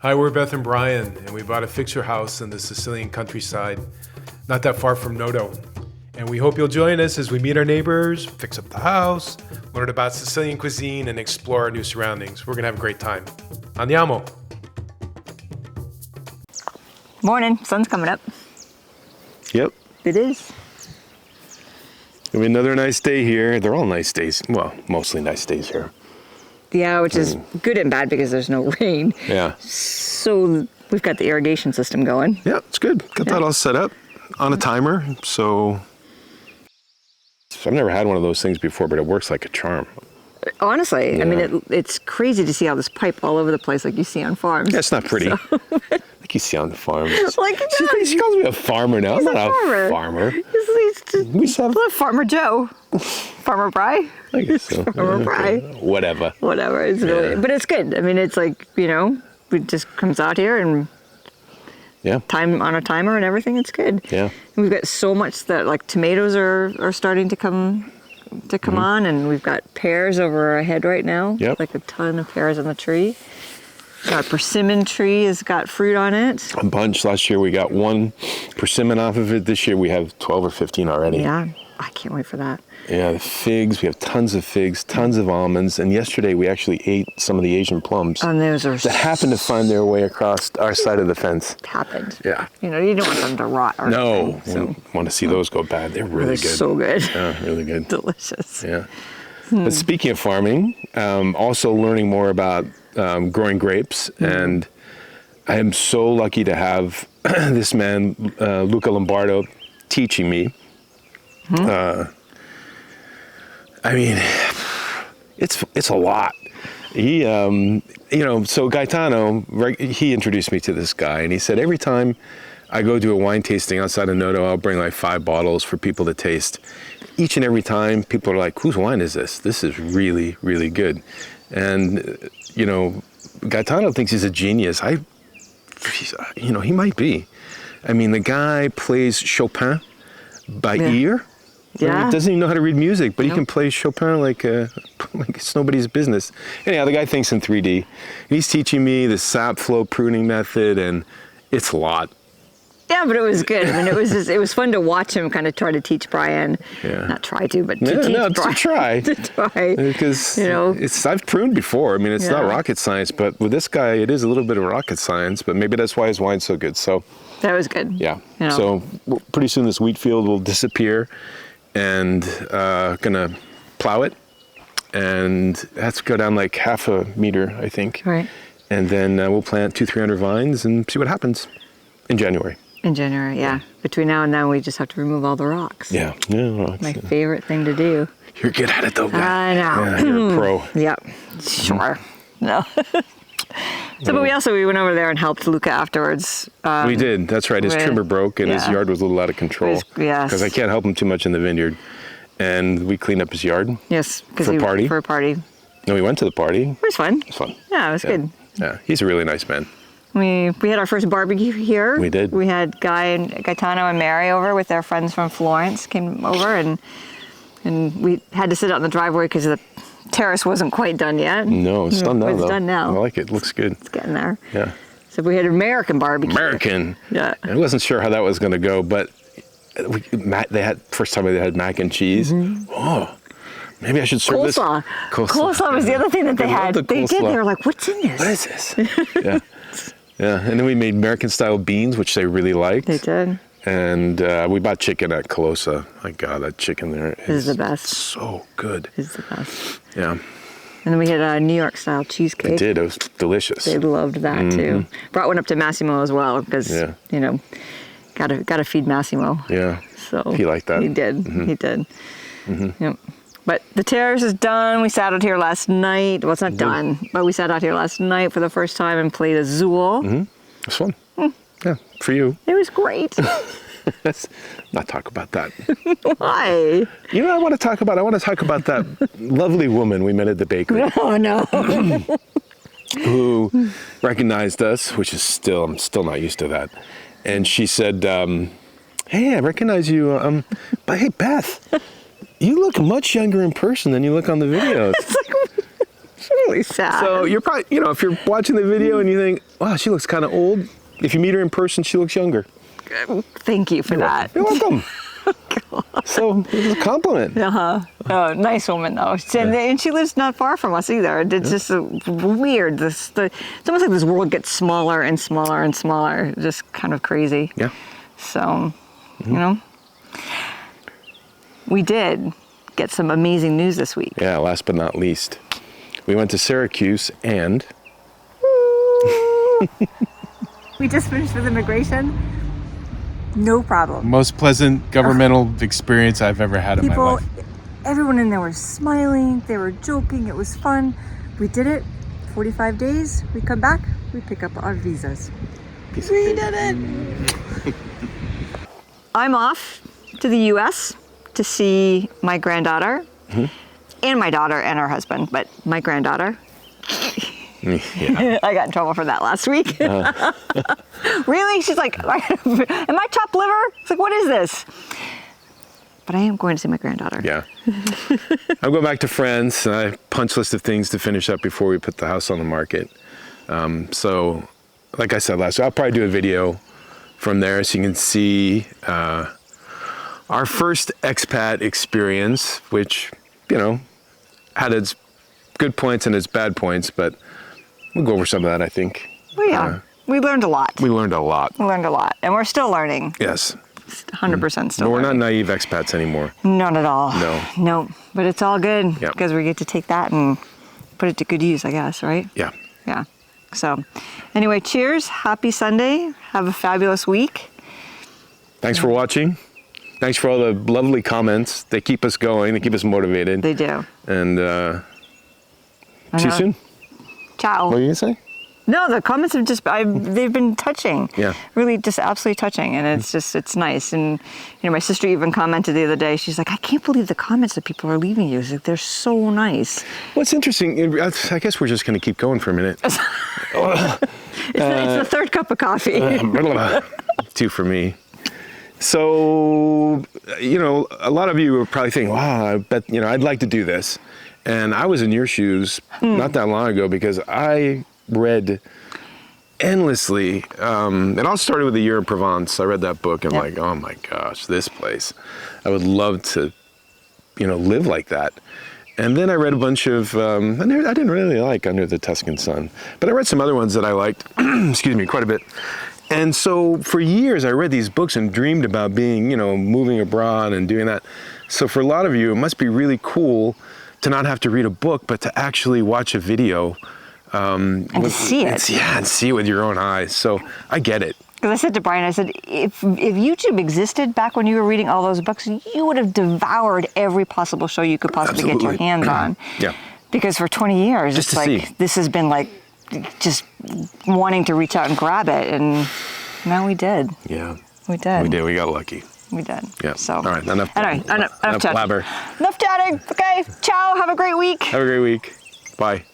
Hi, we're Beth and Brian, and we bought a fixer house in the Sicilian countryside, not that far from Noto. And we hope you'll join us as we meet our neighbors, fix up the house, learn about Sicilian cuisine, and explore our new surroundings. We're going to have a great time. Andiamo! Morning, sun's coming up. Yep. It is. It'll be another nice day here. They're all nice days. Well, mostly nice days here. Yeah, which is good and bad because there's no rain. Yeah. So we've got the irrigation system going. Yeah, it's good. Got that all set up on a timer. So I've never had one of those things before, but it works like a charm. Honestly, Yeah. I mean, it's crazy to see all this pipe all over the place like you see on farms. Yeah, it's not pretty. So- Like you see on the farm. Like it does. She calls me a farmer now. I'm He's not a a farmer. We have- Farmer Joe. Farmer Bry? I guess so. Farmer Bry. Whatever. Whatever. It's really, but it's good. I mean, it's like, it just comes out here and Yeah. time on a timer and everything. It's good. Yeah. And we've got so much that like tomatoes are starting to come on, and we've got pears over our head right now. Yep. Like a ton of pears on the tree. Our persimmon tree has got fruit on it. A bunch. Last year we got one persimmon off of it. This year we have 12 or 15 already. Yeah, I can't wait for that. Yeah, the figs. We have tons of figs, tons of almonds. And yesterday we actually ate some of the Asian plums And those are that happened to find their way across our side of the fence. happened. Yeah. You don't want them to rot or No, anything, we so don't want to see those go bad. They're really they're good. so good. Yeah, really good. Delicious. Yeah. But speaking of farming, also learning more about growing grapes. And I am so lucky to have this man, Luca Lombardo, teaching me. I mean, it's a lot. He, so Gaetano, he introduced me to this guy, and he said every time I go do a wine tasting outside of Noto, I'll bring like 5 bottles for people to taste. Each and every time, people are like, "Whose wine is this? This is really, really good." And Gaetano thinks he's a genius. He might be. I mean, the guy plays Chopin by ear. Yeah. He doesn't even know how to read music, but he can play Chopin like it's nobody's business. Anyhow, the guy thinks in 3D. And he's teaching me the sap flow pruning method, and it's a lot. Yeah, but it was good. I mean, it was fun to watch him kind of try to teach Brian. Yeah. Not try to, but to teach Brian. To try. To try. Because I've pruned before. I mean, it's not rocket science, but with this guy, it is a little bit of rocket science, but maybe that's why his wine's so good. So That was good. yeah. So pretty soon this wheat field will disappear, and gonna plow it, and that's go down like 0.5 meter, I think. Right. And then we'll plant 200-300 vines and see what happens in January. In January, yeah. Between now and then, we just have to remove all the rocks. Yeah. Rocks. My favorite thing to do. You're good at it though, guy. I know. Yeah, you're a pro. Yep. Sure. No. But we went over there and helped Luca afterwards. We did. That's right. His trimmer broke and his yard was a little out of control. Yes. Because I can't help him too much in the vineyard. And we cleaned up his yard. Yes. For a party. For a party. And we went to the party. It was fun. It was fun. Yeah, it was good. Yeah, he's a really nice man. We had our first barbecue here. We did. We had Gaetano and Mary over with their friends from Florence came over, and we had to sit out in the driveway because the terrace wasn't quite done yet. No, it's done now, It's though. done now. I like it. It looks good. It's getting there. Yeah. So we had American barbecue. American. Yeah. I wasn't sure how that was going to go, but first time they had mac and cheese. Oh, maybe I should serve Coleslaw. this. Coleslaw was the other thing that they had. love the They did. coleslaw. They were like, "What's in this?" What is this? Yeah. Yeah. And then we made American-style beans, which they really liked. They did. And we bought chicken at Colosa. My God, that chicken there Is the best. So good. It's the best. Yeah. And then we had a New York style cheesecake. I did. It was delicious. They loved that too. Brought one up to Massimo as well because gotta feed Massimo. Yeah. So He liked that. He did. He did. Yep. But the terrace is done. We sat out here last night. Well, it's not done, but we sat out here last night for the first time and played Azul. It was fun. Yeah, for you. It was great. Let's not talk about that. Why? You know what I want to talk about? I want to talk about that lovely woman we met at the bakery Oh no. who recognized us, which is I'm still not used to that. And she said, "Hey, I recognize you. But hey, Beth, you look much younger in person than you look on the videos." It's like, Really sad. So you're probably, if you're watching the video and you think, wow, she looks kind of old. If you meet her in person, she looks younger. Thank you for that. You're welcome. So it's a compliment. Oh, nice woman though, and she lives not far from us either. It's just weird. It's almost like this world gets smaller and smaller and smaller. Just kind of crazy. Yeah. So, we did get some amazing news this week. Yeah. Last but not least, we went to Syracuse and We just finished with immigration. No problem. Most pleasant governmental experience I've ever had in my life. Everyone in there was smiling. They were joking. It was fun. We did it. 45 days. We come back. We pick up our visas. We did it. I'm off to the U.S. to see my granddaughter and my daughter and her husband, but my granddaughter. yeah. I got in trouble for that last week. Really? She's like, am I chopped liver? It's like, what is this? But I am going to see my granddaughter. Yeah. I'll go back to friends. I have a punch list of things to finish up before we put the house on the market. So, like I said last week, I'll probably do a video from there so you can see our first expat experience, which, had its good points and its bad points, but we'll go over some of that, I think. Well, yeah. We learned a lot. We learned a lot. We learned a lot. And we're still learning. Yes. 100% still But we're not learning. naive expats anymore. Not at all. No. But it's all good Yep. because we get to take that and put it to good use, I guess, right? Yeah. Yeah. So, anyway, cheers. Happy Sunday. Have a fabulous week. Thanks for watching. Thanks for all the lovely comments. They keep us going. They keep us motivated. They do. And see you know. soon. Ciao. What are you going to say? No, the comments have just, they've been touching. Yeah. Really just absolutely touching. And it's nice. And, my sister even commented the other day, she's like, I can't believe the comments that people are leaving you. She's like, they're so nice. Well, it's interesting. I guess we're just going to keep going for a minute. It's the third cup of coffee. 2 for me. So, a lot of you are probably thinking, wow, I bet, I'd like to do this. And I was in your shoes not that long ago because I read endlessly. It all started with A Year in Provence. I read that book and like, oh my gosh, this place. I would love to, live like that. And then I read a bunch of, I didn't really like Under the Tuscan Sun, but I read some other ones that I liked, excuse me, quite a bit. And so for years I read these books and dreamed about being, moving abroad and doing that. So for a lot of you, it must be really cool to not have to read a book, but to actually watch a video. And to see it. And see it with your own eyes. So I get it. Because I said to Brian, I said, if YouTube existed back when you were reading all those books, you would have devoured every possible show you could possibly get your hands on. Yeah. Because for 20 years, Just it's to like, see. this has been like, just wanting to reach out and grab it. And now we did. Yeah. We did. We did. We got lucky. We did. Yeah. So. All right. Enough Anyway, enough chatting. blabber. Enough chatting. Okay. Ciao. Have a great week. Have a great week. Bye.